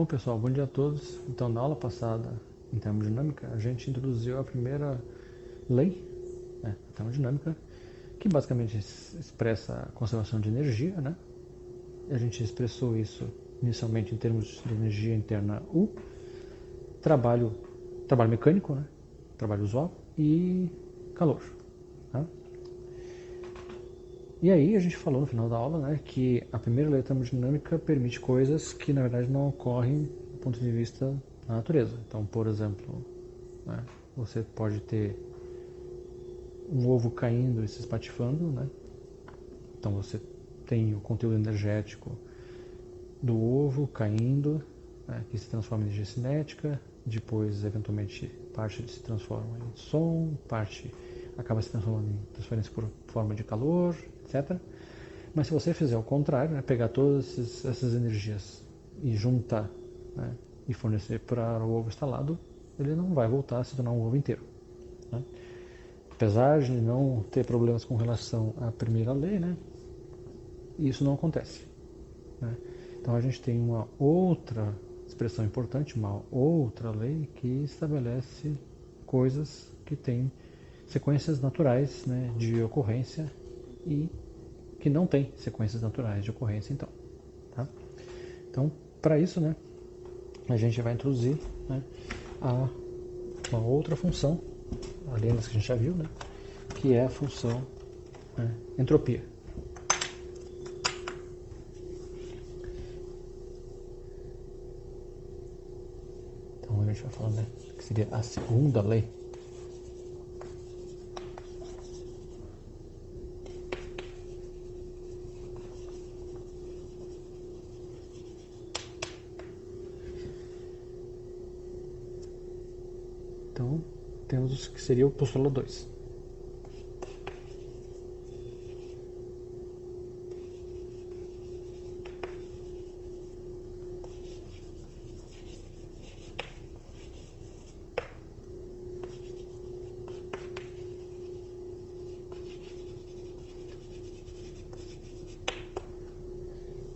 Bom pessoal, bom dia a todos. Então na aula passada em termodinâmica a gente introduziu a primeira lei, da termodinâmica, que basicamente expressa a conservação de energia, né? A gente expressou isso inicialmente em termos de energia interna U, trabalho mecânico, né? Trabalho usual e calor. Tá? E aí a gente falou no final da aula, né, que a primeira lei da termodinâmica permite coisas que na verdade não ocorrem do ponto de vista da natureza. Então, por exemplo, né, você pode ter um ovo caindo e se espatifando, né? Então você tem o conteúdo energético do ovo caindo, né, que se transforma em energia cinética, depois eventualmente parte se transforma em som, parte acaba se transformando em transferência por forma de calor, etc. Mas se você fizer o contrário, né, pegar todas essas energias e juntar, né, e fornecer para o ovo instalado, ele não vai voltar a se tornar um ovo inteiro. Né? Apesar de não ter problemas com relação à primeira lei, né, isso não acontece. Né? Então a gente tem uma outra expressão importante, uma outra lei que estabelece coisas que têm sequências naturais, né, de ocorrência e que não tem sequências naturais de ocorrência, então. Tá? Então, para isso, né, a gente vai introduzir, né, uma outra função, além das que a gente já viu, né, que é a função, né, entropia. Então a gente vai falar, né, que seria a segunda lei. Então, temos o que seria o postulado 2.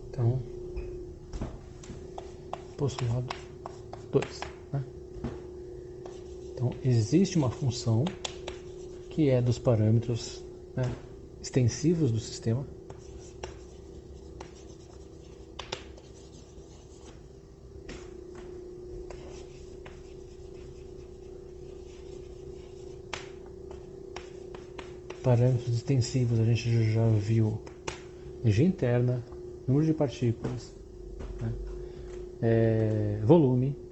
Então, postulado 2. Né? Então, existe uma função que é dos parâmetros, né, extensivos do sistema, parâmetros extensivos a gente já viu energia interna, número de partículas, né, volume.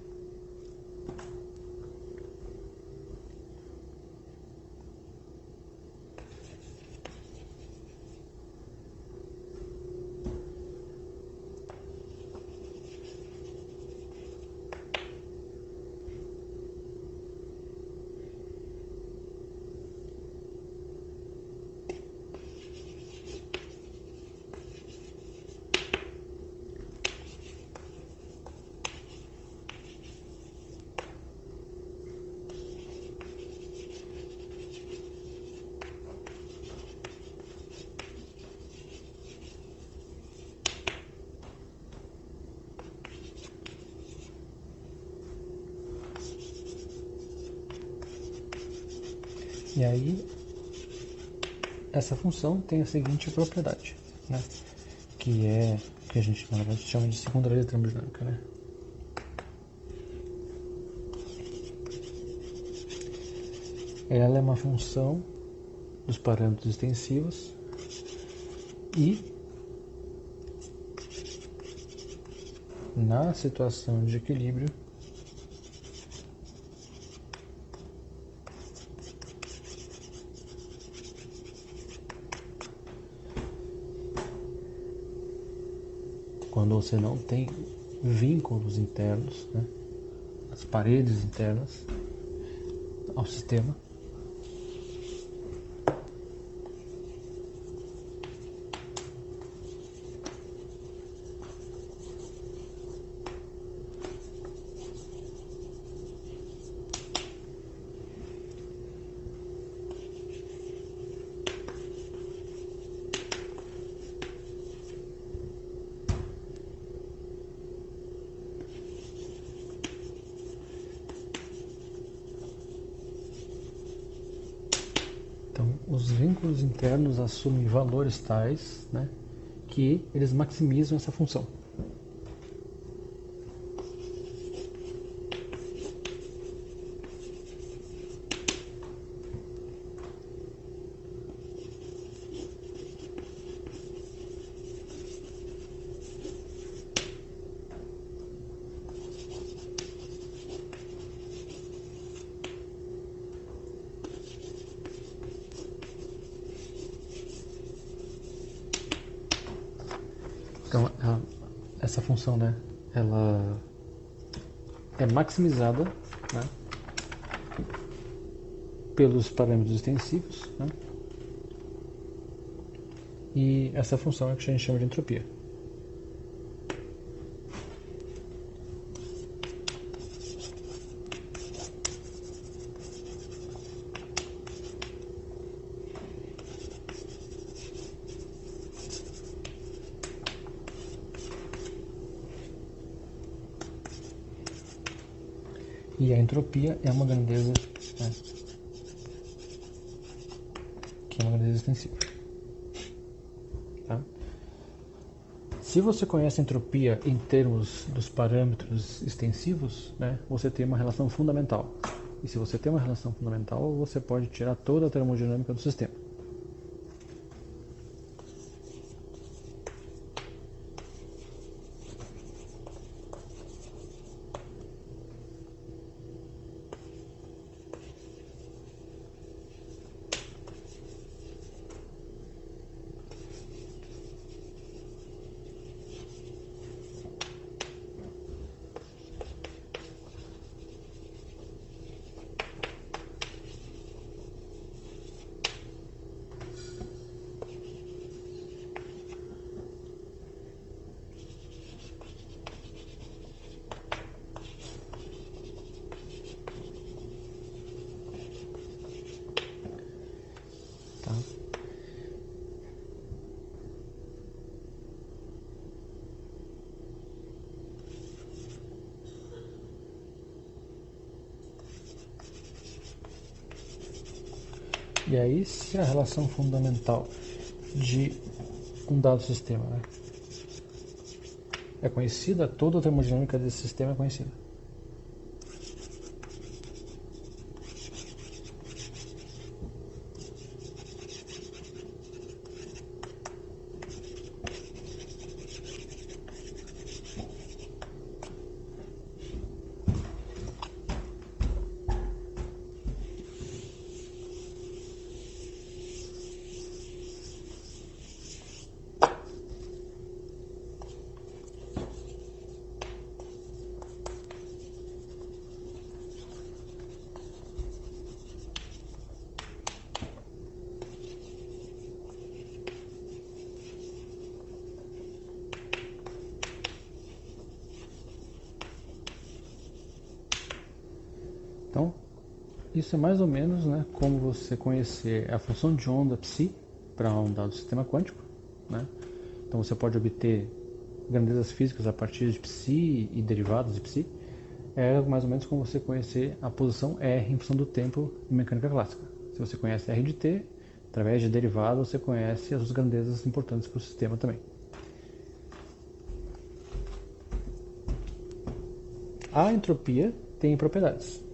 E aí, essa função tem a seguinte propriedade, né? Que é que a gente na verdade chama de segunda lei da termodinâmica, né? Ela é uma função dos parâmetros extensivos e na situação de equilíbrio quando você não tem vínculos internos, né, as paredes internas ao sistema, vínculos internos assumem valores tais, né, que eles maximizam essa função. Então, essa função, né, ela é maximizada, né, pelos parâmetros extensivos, né, e essa função é que a gente chama de entropia. E a entropia é uma grandeza, né, que é uma grandeza extensiva. Tá? Se você conhece a entropia em termos dos parâmetros extensivos, né, você tem uma relação fundamental. E se você tem uma relação fundamental, você pode tirar toda a termodinâmica do sistema. Tá? E aí, se a relação fundamental de um dado sistema, né, é conhecida, toda a termodinâmica desse sistema é conhecida. Então, isso é mais ou menos, né, como você conhecer a função de onda psi para um dado sistema quântico. Né? Então você pode obter grandezas físicas a partir de psi e derivados de psi. É mais ou menos como você conhecer a posição R em função do tempo em mecânica clássica. Se você conhece R de t, através de derivado você conhece as grandezas importantes para o sistema também. A entropia tem propriedades.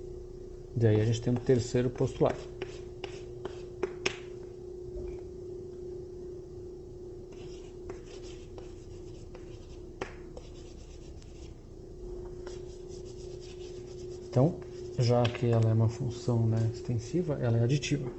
Daí a gente tem um terceiro postulado. Então, já que ela é uma função, né, extensiva, ela é aditiva.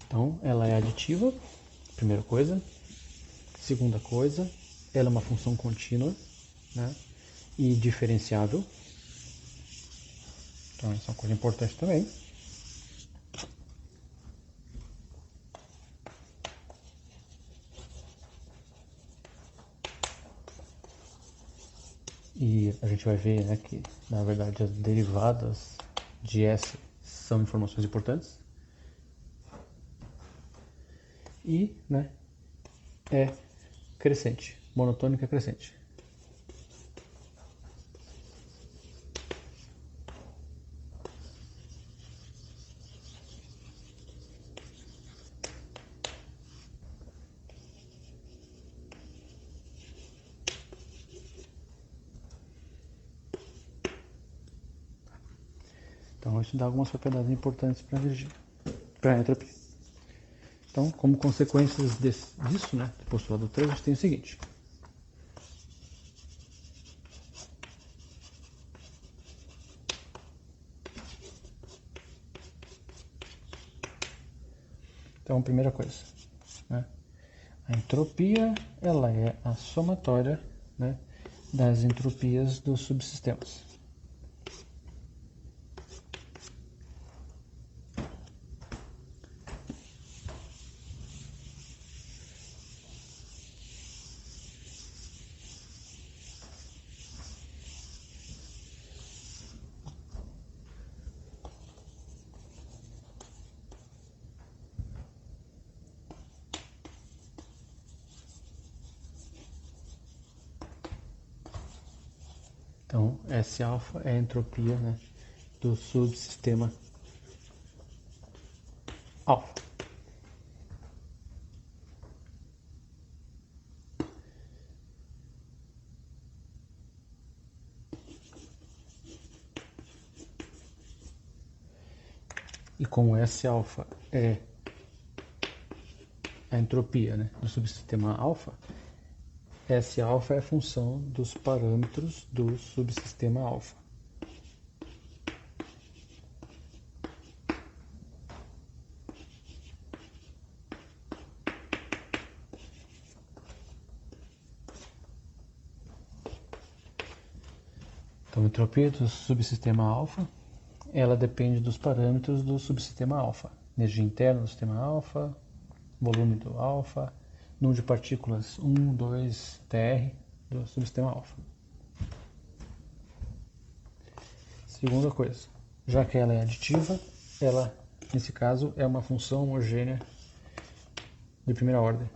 Então, ela é aditiva, primeira coisa. Segunda coisa, ela é uma função contínua, né, e diferenciável. Então, isso é uma coisa importante também. E a gente vai ver, né, que na verdade as derivadas de S são informações importantes. E, né, é crescente, monotônica crescente. Então, isso dá algumas propriedades importantes para a energia, para a entropia. Então, como consequências disso, né, do postulado 3, a gente tem o seguinte. Então, primeira coisa, né, a entropia ela é a somatória, né, das entropias dos subsistemas. Então, S alfa é a entropia, né, do subsistema alfa. E como S alfa é a entropia, né, do subsistema alfa, S alfa é a função dos parâmetros do subsistema alfa. Então, a entropia do subsistema alfa, ela depende dos parâmetros do subsistema alfa. Energia interna do sistema alfa, volume do alfa, número de partículas 1, 2, TR do subsistema alfa. Segunda coisa, já que ela é aditiva, ela, nesse caso, é uma função homogênea de primeira ordem.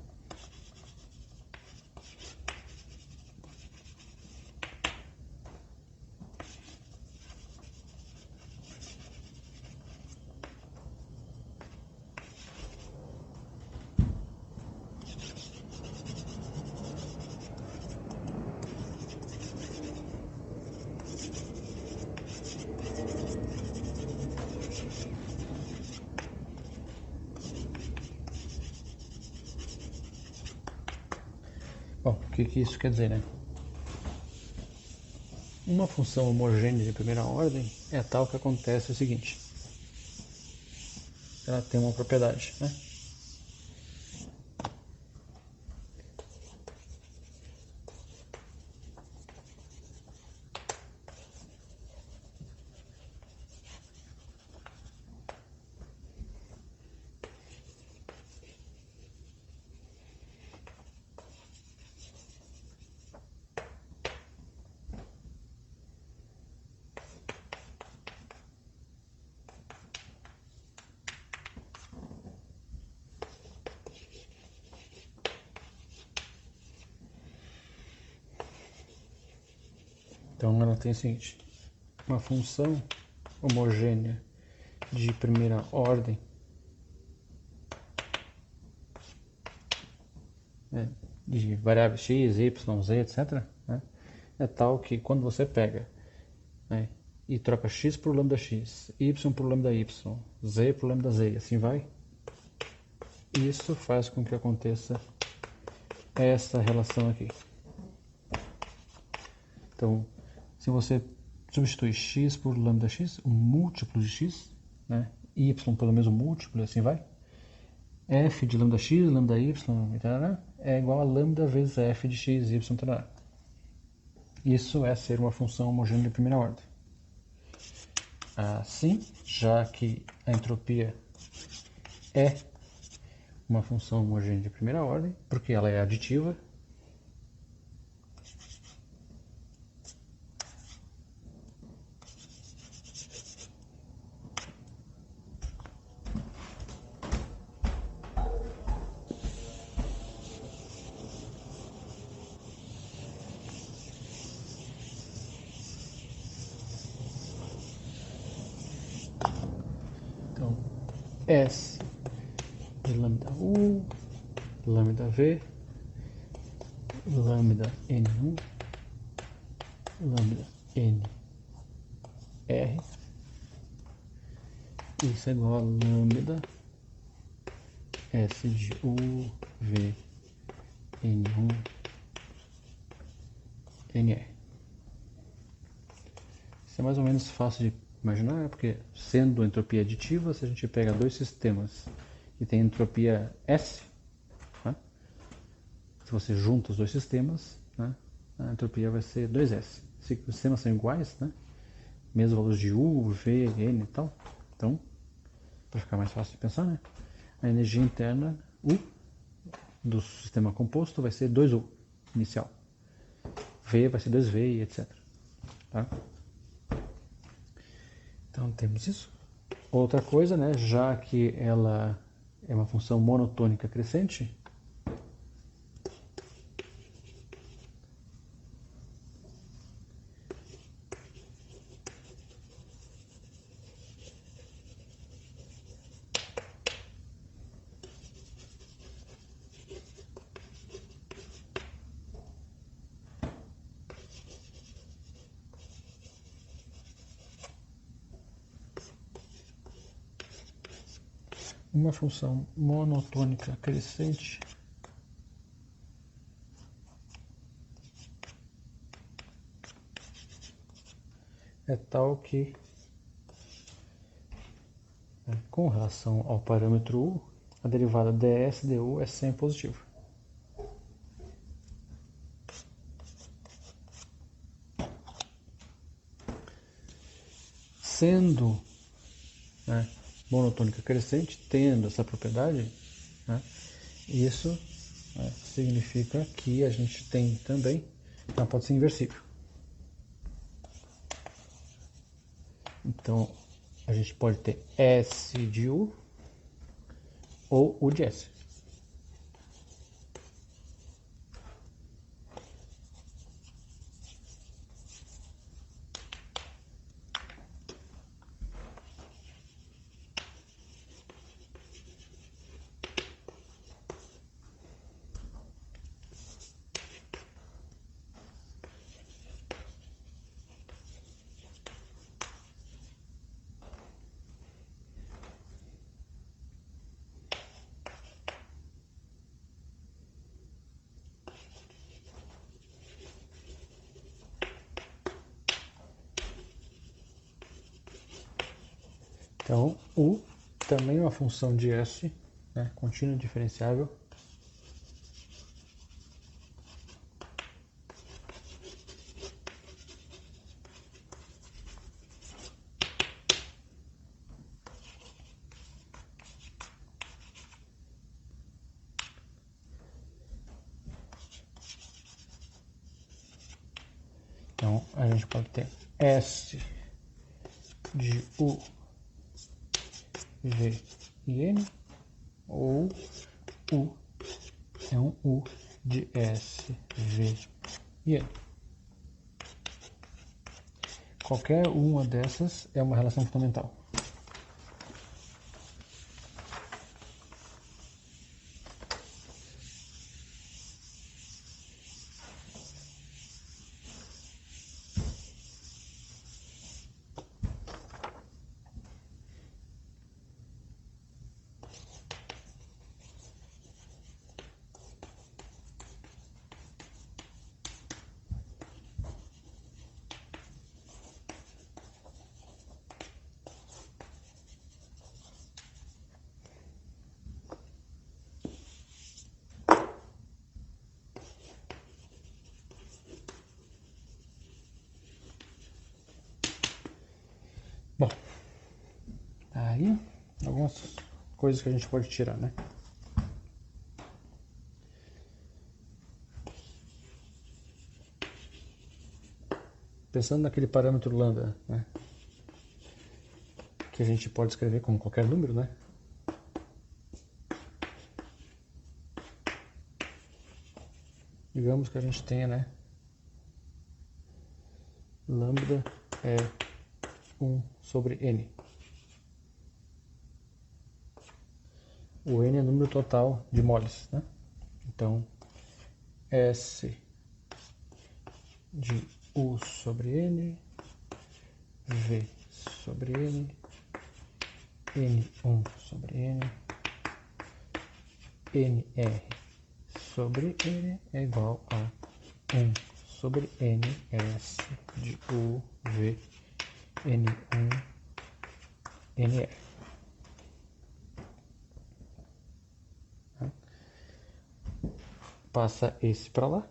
Bom, o que isso quer dizer, né? Uma função homogênea de primeira ordem é tal que acontece o seguinte. Ela tem uma propriedade, né? Então ela tem o seguinte, uma função homogênea de primeira ordem, né, de variáveis x, y, z, etc., né, é tal que quando você pega, né, e troca x por lambda x, y por lambda y, z por lambda z, e assim vai, isso faz com que aconteça essa relação aqui. Então, se você substitui x por lambda x, um múltiplo de x, né, y pelo mesmo múltiplo, e assim vai, f de lambda x, lambda y, é igual a lambda vezes f de x, y, tarará. Isso é ser uma função homogênea de primeira ordem. Assim, já que a entropia é uma função homogênea de primeira ordem, porque ela é aditiva, S de lambda U, lambda V, lambda N1, lambda N R, isso é igual a lambda S de U, V, N1, NR. Isso é mais ou menos fácil de imaginar, porque sendo entropia aditiva, se a gente pega dois sistemas e tem entropia S, né? Se você junta os dois sistemas, né? A entropia vai ser 2S. Se os sistemas são iguais, né? Mesmos valores de U, V, N e tal, então, para ficar mais fácil de pensar, né? A energia interna U do sistema composto vai ser 2U inicial. V vai ser 2V e etc. Tá? Então temos isso. Outra coisa, né, já que ela é uma função monotônica crescente, uma função monotônica crescente é tal que, com relação ao parâmetro U, a derivada ds du é sempre positiva. Sendo, né, monotônica crescente, tendo essa propriedade, né, isso, né, significa que a gente tem também, ela pode ser inversível. Então, a gente pode ter S de U ou U de S. Então, U também é uma função de S, né, contínua diferenciável. Então, a gente pode ter S de U, V e N, ou U é um U de S, V e N. Qualquer uma dessas é uma relação fundamental. Bom, aí algumas coisas que a gente pode tirar, né? Pensando naquele parâmetro lambda, né, que a gente pode escrever como qualquer número, né? Digamos que a gente tenha, né, lambda é 1 sobre n. o N é o número total de moles, né? Então, S de U sobre N, V sobre N, N1 sobre N, NR sobre N é igual a 1 sobre N S de U, V, N1, NR. Passa esse para lá.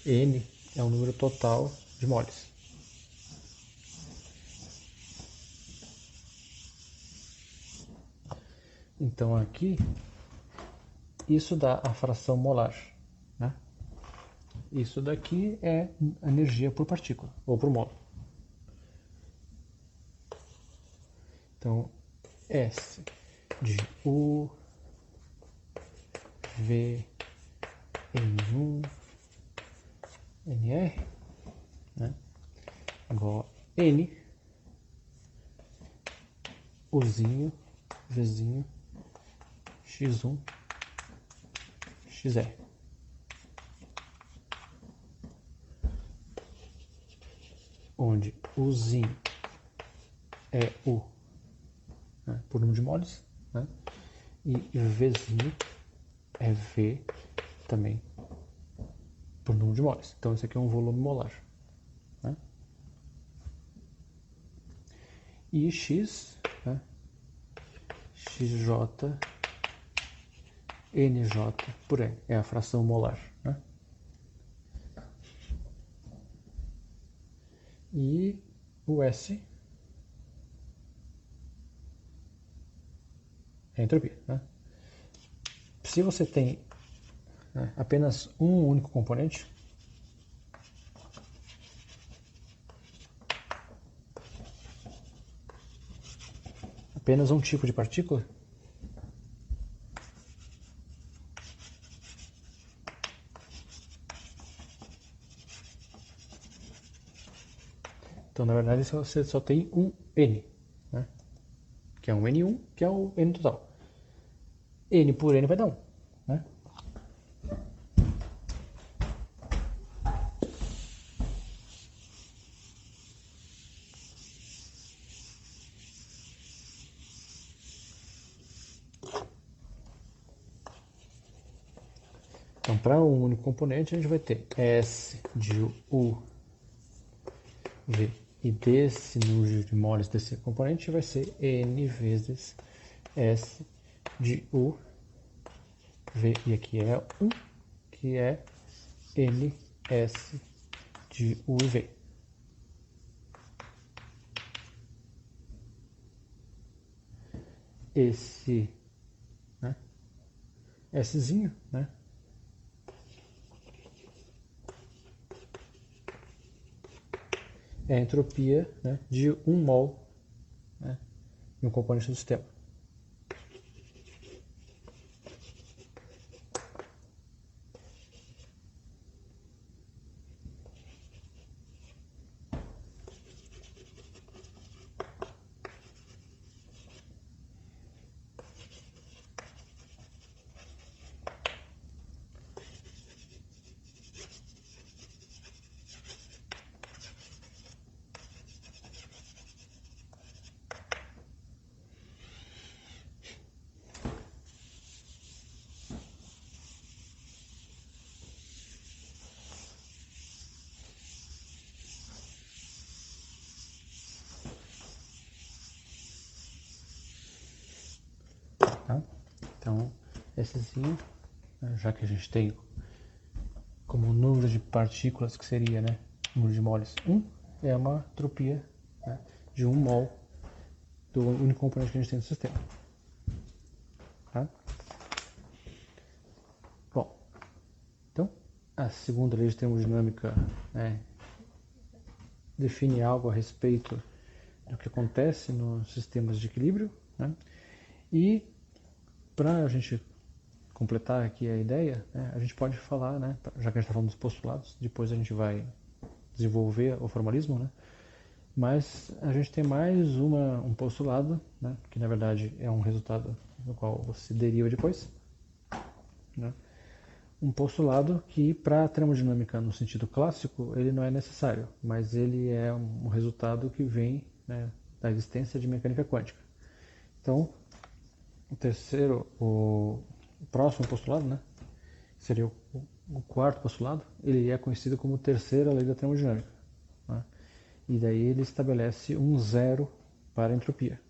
N é o número total de moles. Então aqui, isso dá a fração molar, né? Isso daqui é energia por partícula, ou por mol. Então, S de U, V, N1, NR, né? Igual a N, Uzinho, Vzinho, X1, XR. Onde Uzinho é U, né, por número de moles, né? E Vzinho é V também por número de moles. Então esse aqui é um volume molar, né? E X, né? XJ, NJ por N, é a fração molar, né? E o S é a entropia, né? Se você tem, né, apenas um único componente, apenas um tipo de partícula, então na verdade você só tem um N, né? Que é um N1, que é o N total. N por N vai dar 1, né? Então, para um único componente, a gente vai ter S de U, V. E desse número de moles desse componente vai ser N vezes S de U, V. E aqui é 1, que é NS de U e V. Esse, né, Szinho, né, é a entropia, né, de 1 mol, né, em um componente do sistema. Tá? Então, Szinho, já que a gente tem como número de partículas, que seria, né, número de moles 1, é uma entropia, né, de 1 mol do único componente que a gente tem no sistema. Tá? Bom, então, a segunda lei de termodinâmica, né, define algo a respeito do que acontece nos sistemas de equilíbrio, né? E para a gente completar aqui a ideia, né, a gente pode falar, né, já que a gente está falando dos postulados, depois a gente vai desenvolver o formalismo, né, Mas a gente tem mais um postulado, né, que na verdade é um resultado no qual você deriva depois, né? Um postulado que para a termodinâmica no sentido clássico ele não é necessário, mas ele é um resultado que vem, né, da existência de mecânica quântica. Então, o próximo postulado, né, seria o quarto postulado, ele é conhecido como terceira lei da termodinâmica, né? E daí ele estabelece um zero para a entropia.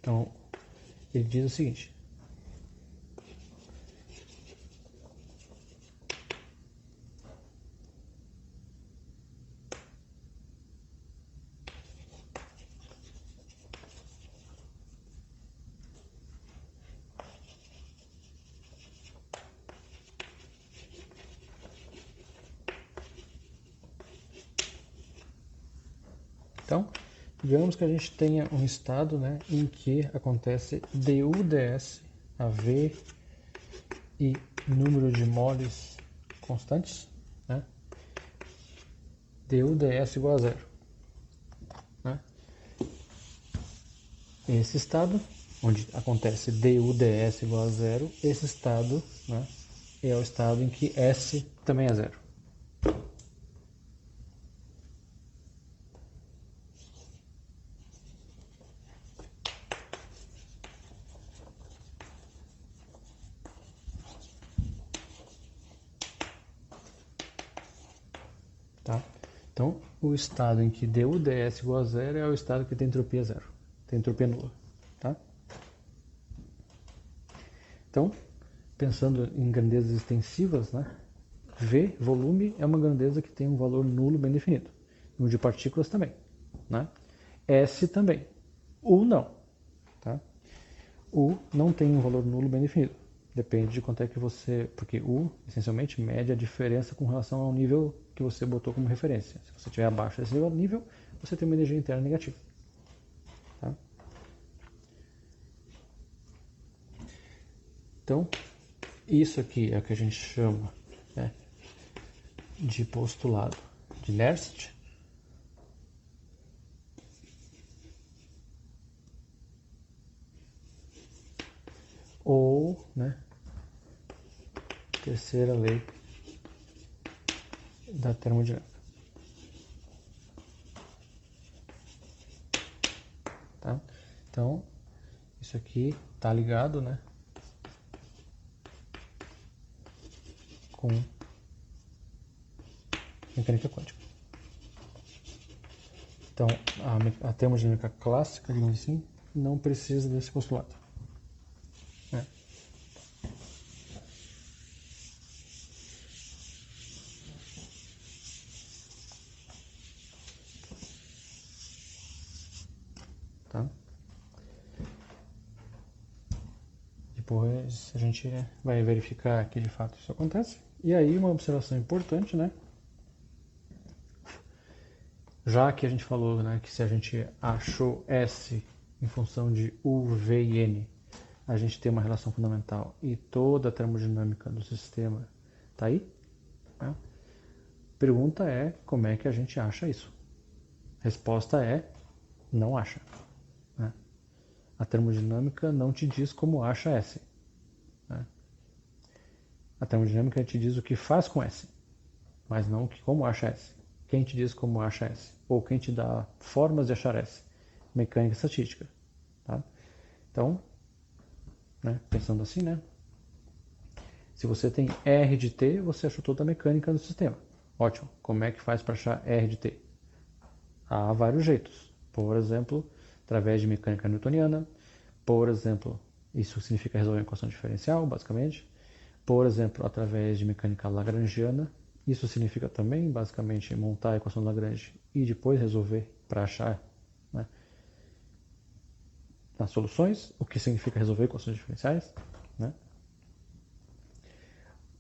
Então, ele diz o seguinte: então, digamos que a gente tenha um estado, né, em que acontece du/ds a V e número de moles constantes, né, du/ds igual a zero, né? Esse estado, onde acontece du/ds igual a zero, esse estado, né, é o estado em que S também é zero. Tá? Então, o estado em que du/ds igual a zero é o estado que tem entropia zero, tem entropia nula. Tá? Então, pensando em grandezas extensivas, né, V, volume, é uma grandeza que tem um valor nulo bem definido. Número de partículas também. Né? S também. U não. Tá? U não tem um valor nulo bem definido. Depende de quanto é que você... Porque U, essencialmente, mede a diferença com relação ao nível que você botou como referência. Se você estiver abaixo desse nível, você tem uma energia interna negativa. Tá? Então, isso aqui é o que a gente chama, né, de postulado de Nernst. Ou, né, terceira lei da termodinâmica. Tá? Então, isso aqui está ligado, né, com mecânica quântica. Então, a termodinâmica clássica, digamos assim, não precisa desse postulado. Né? Tá? Depois a gente vai verificar que de fato isso acontece. E aí uma observação importante, né? Já que a gente falou, né, que se a gente achou S em função de U, V e N, a gente tem uma relação fundamental e toda a termodinâmica do sistema está aí. Né? Pergunta é como é que a gente acha isso? Resposta é não acha. Né? A termodinâmica não te diz como acha S. Né? A termodinâmica te diz o que faz com S, mas não como acha S. Quem te diz como acha S? Ou quem te dá formas de achar S? Mecânica estatística. Tá? Então, né, pensando assim, né? Se você tem R de T, você achou toda a mecânica do sistema. Ótimo. Como é que faz para achar R de T? Há vários jeitos. Por exemplo, através de mecânica newtoniana. Por exemplo, isso significa resolver uma equação diferencial, basicamente. Por exemplo, através de mecânica lagrangiana. Isso significa também, basicamente, montar a equação de Lagrange e depois resolver para achar, né, as soluções, o que significa resolver equações diferenciais. né?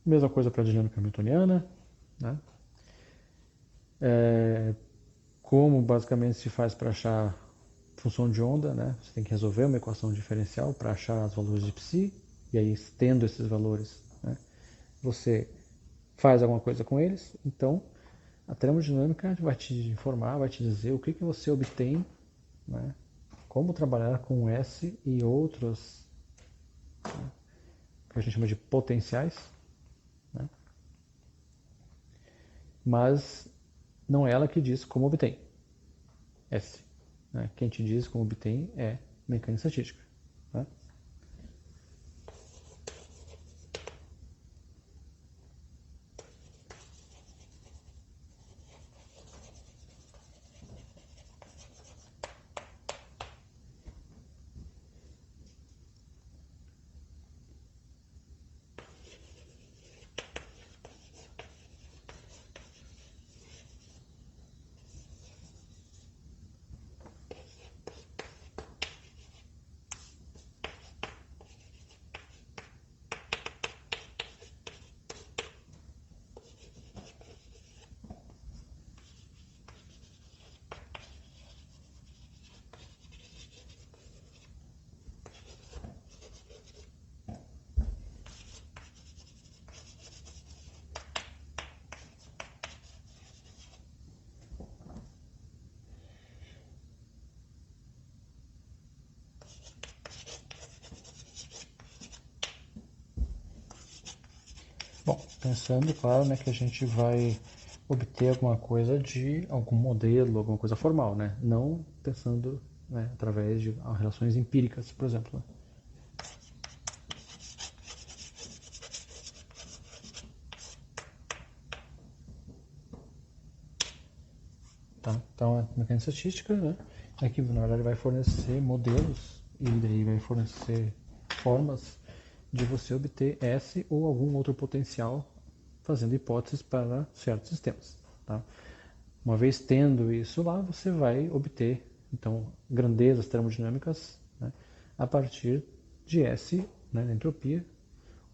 Mesma coisa para a dinâmica hamiltoniana, né? Como basicamente se faz para achar função de onda, né? Você tem que resolver uma equação diferencial para achar os valores de psi, e aí tendo esses valores, né, você faz alguma coisa com eles. Então, a termodinâmica vai te informar, vai te dizer o que você obtém, né, como trabalhar com S e outros, né, que a gente chama de potenciais, né, mas não é ela que diz como obtém S. Né? Quem te diz como obtém é mecânica estatística. Tá? Bom, pensando, claro, né, que a gente vai obter alguma coisa de algum modelo, alguma coisa formal, né? Não pensando, né, através de relações empíricas, por exemplo. Né? Tá? Então, a mecânica estatística, né, é que na verdade vai fornecer modelos e daí vai fornecer formas de você obter S ou algum outro potencial fazendo hipóteses para certos sistemas. Tá? Uma vez tendo isso lá, você vai obter então grandezas termodinâmicas, né, a partir de S, né, da entropia,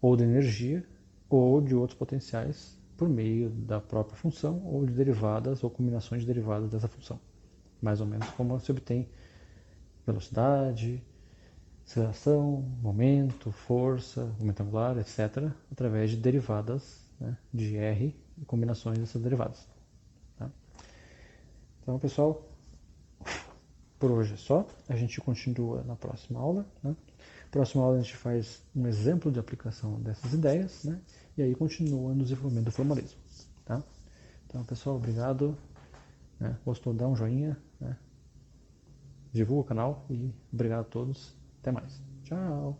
ou da energia, ou de outros potenciais por meio da própria função ou de derivadas ou combinações de derivadas dessa função. Mais ou menos como se obtém velocidade, aceleração, momento, força, momento angular, etc., através de derivadas, né, de R e combinações dessas derivadas. Tá? Então, pessoal, por hoje é só. A gente continua na próxima aula. Né? Na próxima aula a gente faz um exemplo de aplicação dessas ideias, né? E aí continua no desenvolvimento do formalismo. Tá? Então, pessoal, obrigado. Né? Gostou? Dá um joinha. Né? Divulga o canal e obrigado a todos. Até mais. Tchau!